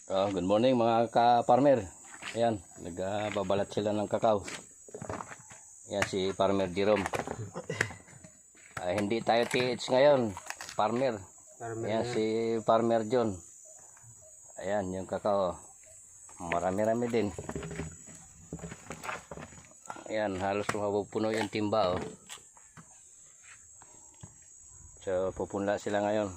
Good morning mga ka-farmer. Ayan, nagbabalat sila ng kakao. Ayan si Farmer Jerome. Hindi tayo TH ngayon, farmer. Ayan si Farmer John. Ayan yung kakao. Marami-rami din. Ayan, halos mapupuno yung timba. So pupunla sila ngayon.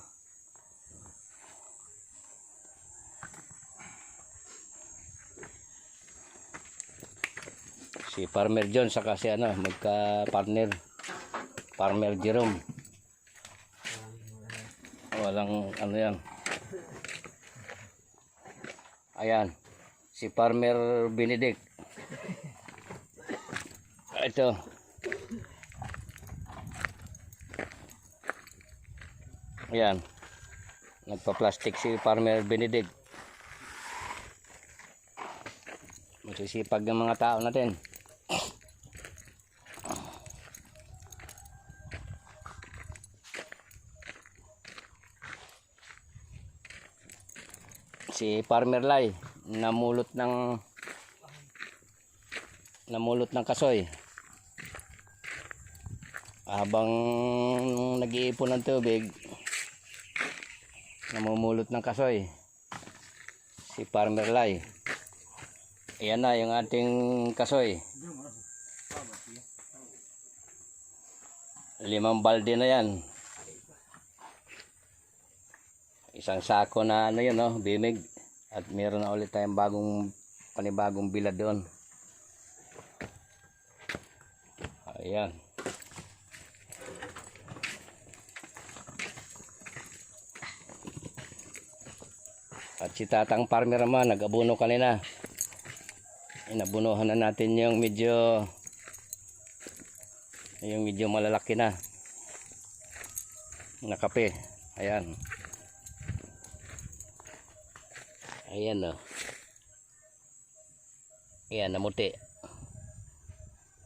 Si Farmer John saka si magka-partner Farmer Jerome. Walang yan. Ayan, si Farmer Benedict. Ito. Ayan. Nagpa-plastic si Farmer Benedict. Masisipag ng mga tao natin. Si Farmer Lai namulot ng kasoy habang nag-iipon ng tubig, namumulot ng kasoy si Farmer Lai. Ayan na yung ating kasoy, 5 balde na yan, isang sako na yun, bimig. At meron na ulit tayong panibagong bilad doon. Ayan. At si Tatang Farmer naman nag-abuno kanina. Inabunuhan na natin yung medyo malalaki na kape. Ayan. Ayan Ayan, namuti.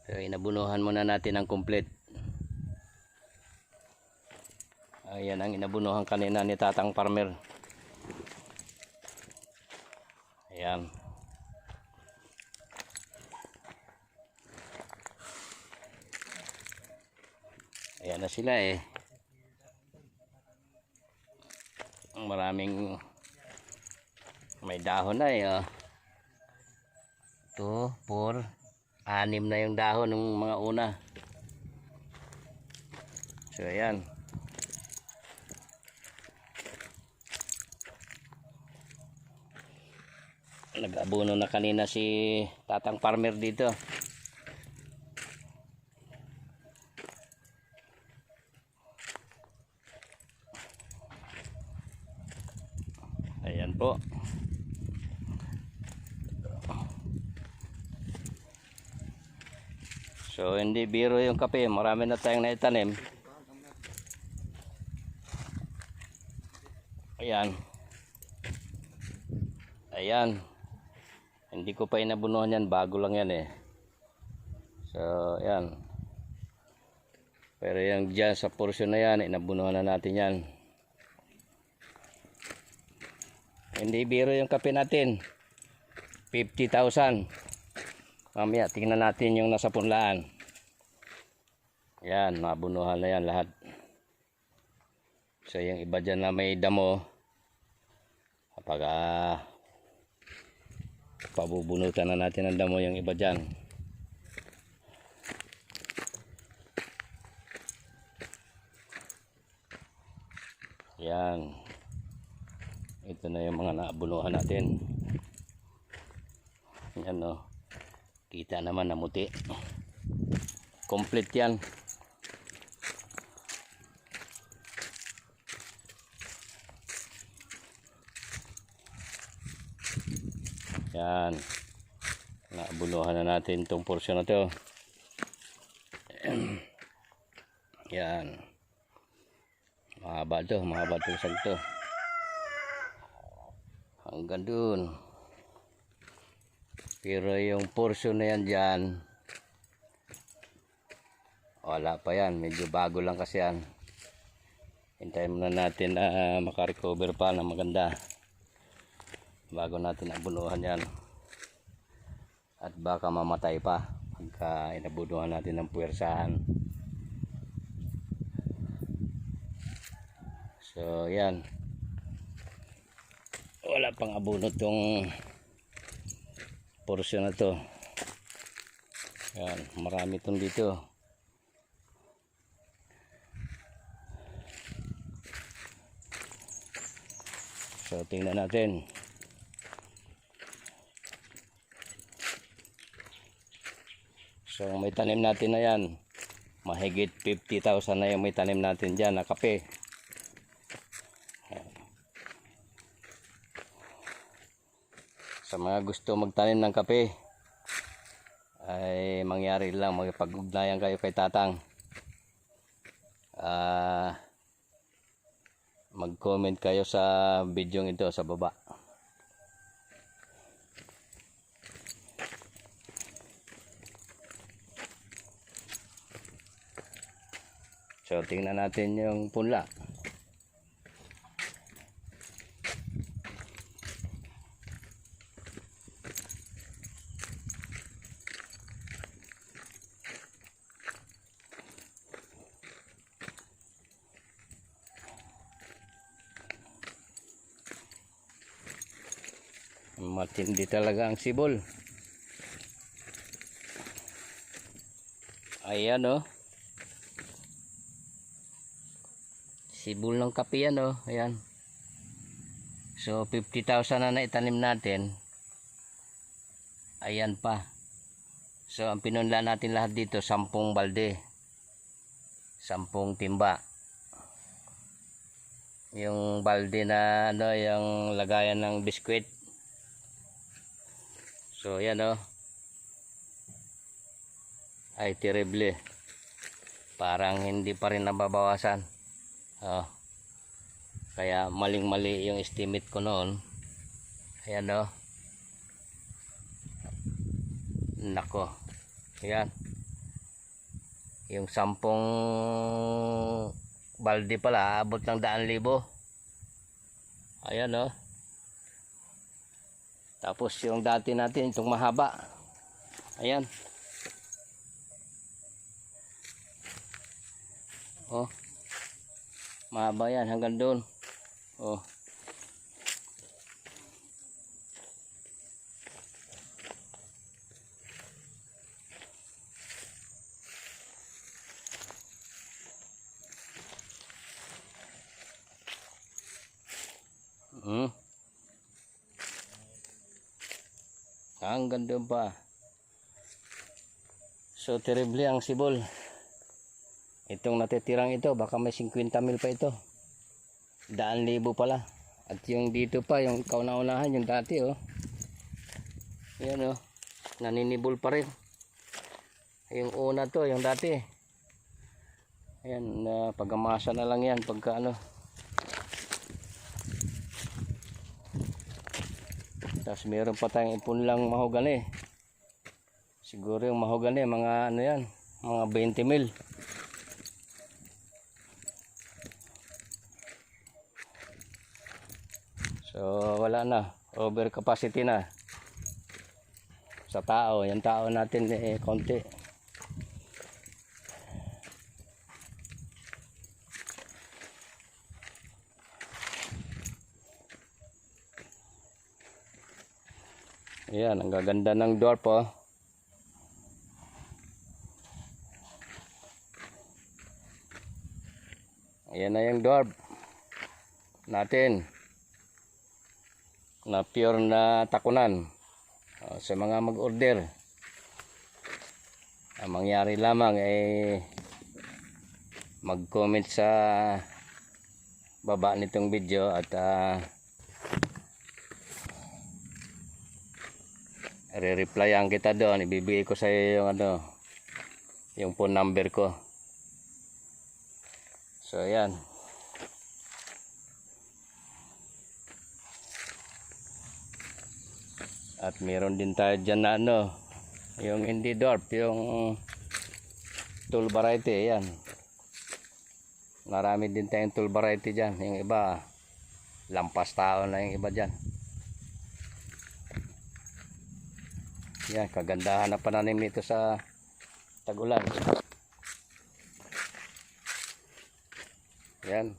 So inabunuhan muna natin ang complete. Ayan ang inabunuhan kanina ni Tatang Farmer. Ayan. Ayan na sila Maraming may dahon na 2, 4, 6 na yung dahon ng mga una. So ayan. Nag-abuno na kanina si Tatang Farmer dito. Ayan po. So hindi biro yung kape, marami na tayong naitanim. Ayan. Ayan. Hindi ko pa inabunuhan yan, bago lang yan So ayan. Pero yung dyan sa portion na yan, inabunuhan na natin yan. Hindi biro yung kape natin, 50,000. Mamaya tingnan natin yung nasa punlaan. Yan, mabunuhan na yan lahat. So yung iba dyan na may damo, kapag pabubunutan na natin ang damo yung iba dyan. Yan. Ito na yung mga naabunuhan natin. Yan kita naman namuti. Complete yan. Yan. Naabunuhan na natin itong portion na to. Yan. Mahaba itong sag to. Hanggang dun. Pero yung portion na yan dyan, wala pa yan, medyo bago lang kasi yan. Hintayin muna natin na makarecover pa na maganda. bago natin abunuhan yan, at baka mamatay pa pagka inabunuhan natin ng puwersahan. So yan, wala pang abuno tong porsyon na to. Yan, marami tong dito. So tingnan natin. So may tanim natin na yan, mahigit 50,000 na yung may tanim natin dyan na kape. Sa mga gusto magtanim ng kape, ay mangyari lang, magpag-ugnayan kayo kay Tatang. Mag-comment kayo sa video ito sa baba. So tingnan natin yung punla. Matindi talaga ang sibol. Ayan oh. Sibol ng kape yan oh. Ayan. So 50,000 na naitanim natin. Ayan pa. So ang pinunla natin lahat dito 10 balde, 10 timba. Yung balde na ano, yung lagayan ng biskwit. So yan oh. Ay terrible. Parang hindi pa rin nababawasan. Oh. Kaya maling-mali yung estimate ko noon. Ayan oh. Nako. Ayan. Yung 10 balde pala abot ng 100,000. Ayan oh. Tapos yung dati natin itong mahaba. Ayan. Oh. Mahaba yan hanggang doon. Oh. Hanggang doon pa. So terrible ang sibol. Itong natitirang ito, baka may 50,000 pa ito. 100,000 pala. At yung dito pa, yung kauna-unahan, yung dati oh. Ayan oh. Naninibol pa rin. Yung una to, yung dati. Ayan, pagamasa na lang yan pagka ano. Tapos meron pa tayong ipunlang mahogani. Siguro yung mahogani, mga ano yan, mga 20 mil. So wala na, over capacity na sa tao. Yung tao natin konti. Ayan, ang gaganda ng dwarf oh. Ayan na yung dwarf natin na pure na takunan. Sa mga mag-order, ang mangyari lamang ay mag-comment sa baba nitong video at re-replyan kita doon. Ibibigay ko sa iyo yung ano, yung phone number ko. So ayan. At meron din tayo dyan na ano, yung hindi dwarf, yung tall variety. Ayan. Marami din tayong tall variety dyan. Yung iba, lampas tao na yung iba dyan. Yan, kagandahan na pananim nito sa tag-ulan. Yan.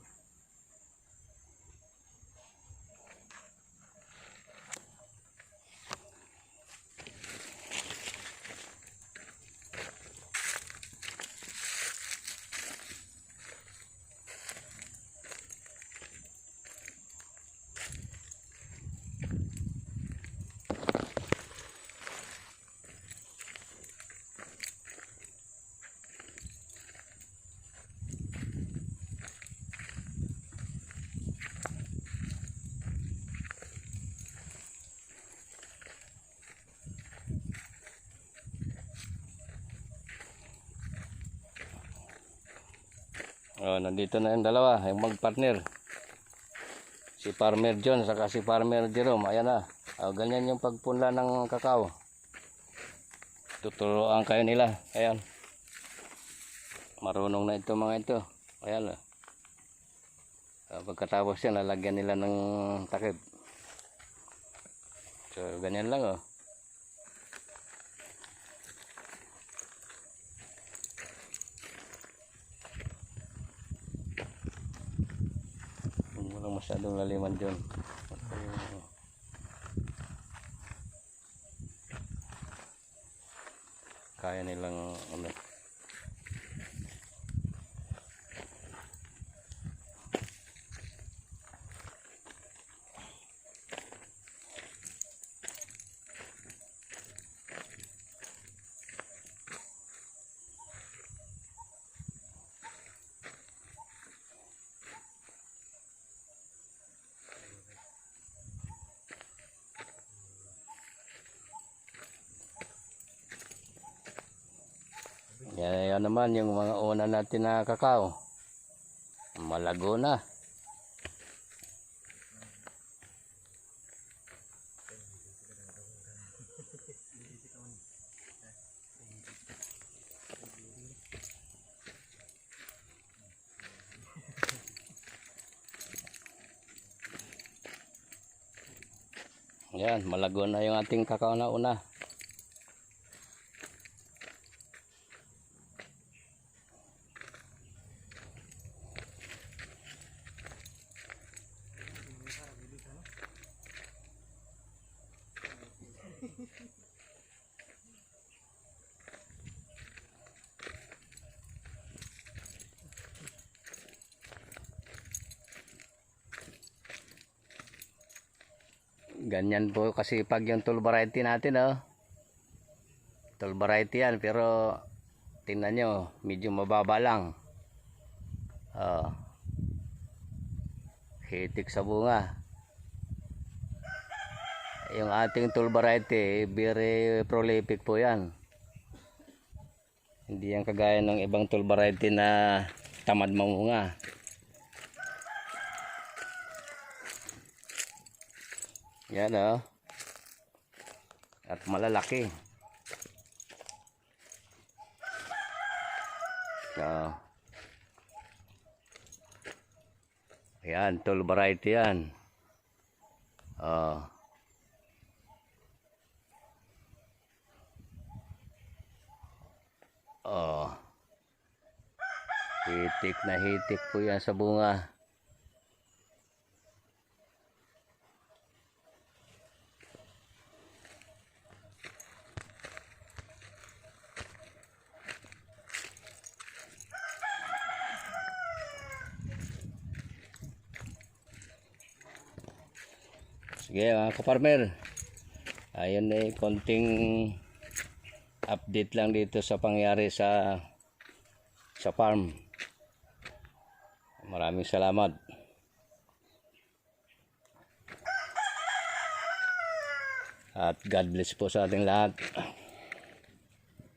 Oh, nandito na yung dalawa, yung mag-partner. Si Farmer John saka si Farmer Jerome. Ayan na. Oh, ganyan yung pagpunla ng kakao. Tuturuan kayo nila. Ayan. Marunong na ito mga ito. Ayan. Pagkatapos yan, lalagyan nila ng takip. So, ganyan lang oh. Walang masyadong laliman dyan. Kaya nilang ano. Yan naman yung mga una natin na kakao. Malago na. Yan, malago na yung ating kakao na una. Ganyan po kasi pag yung tall variety natin oh. Tall variety yan pero tingnan nyo medyo mababa lang. Oh. Hitik sa bunga. Yung ating tall variety very prolific po yan. Hindi yan kagaya ng ibang tall variety na tamad mamunga. Yan oh. At malalaki. Oh. Ayan, tall variety yan. Oh. Oh. Hitik na hitik po yan sa bunga. Sige mga ka-farmer, ayun eh, konting update lang dito sa pangyari sa farm. Maraming salamat. At God bless po sa ating lahat.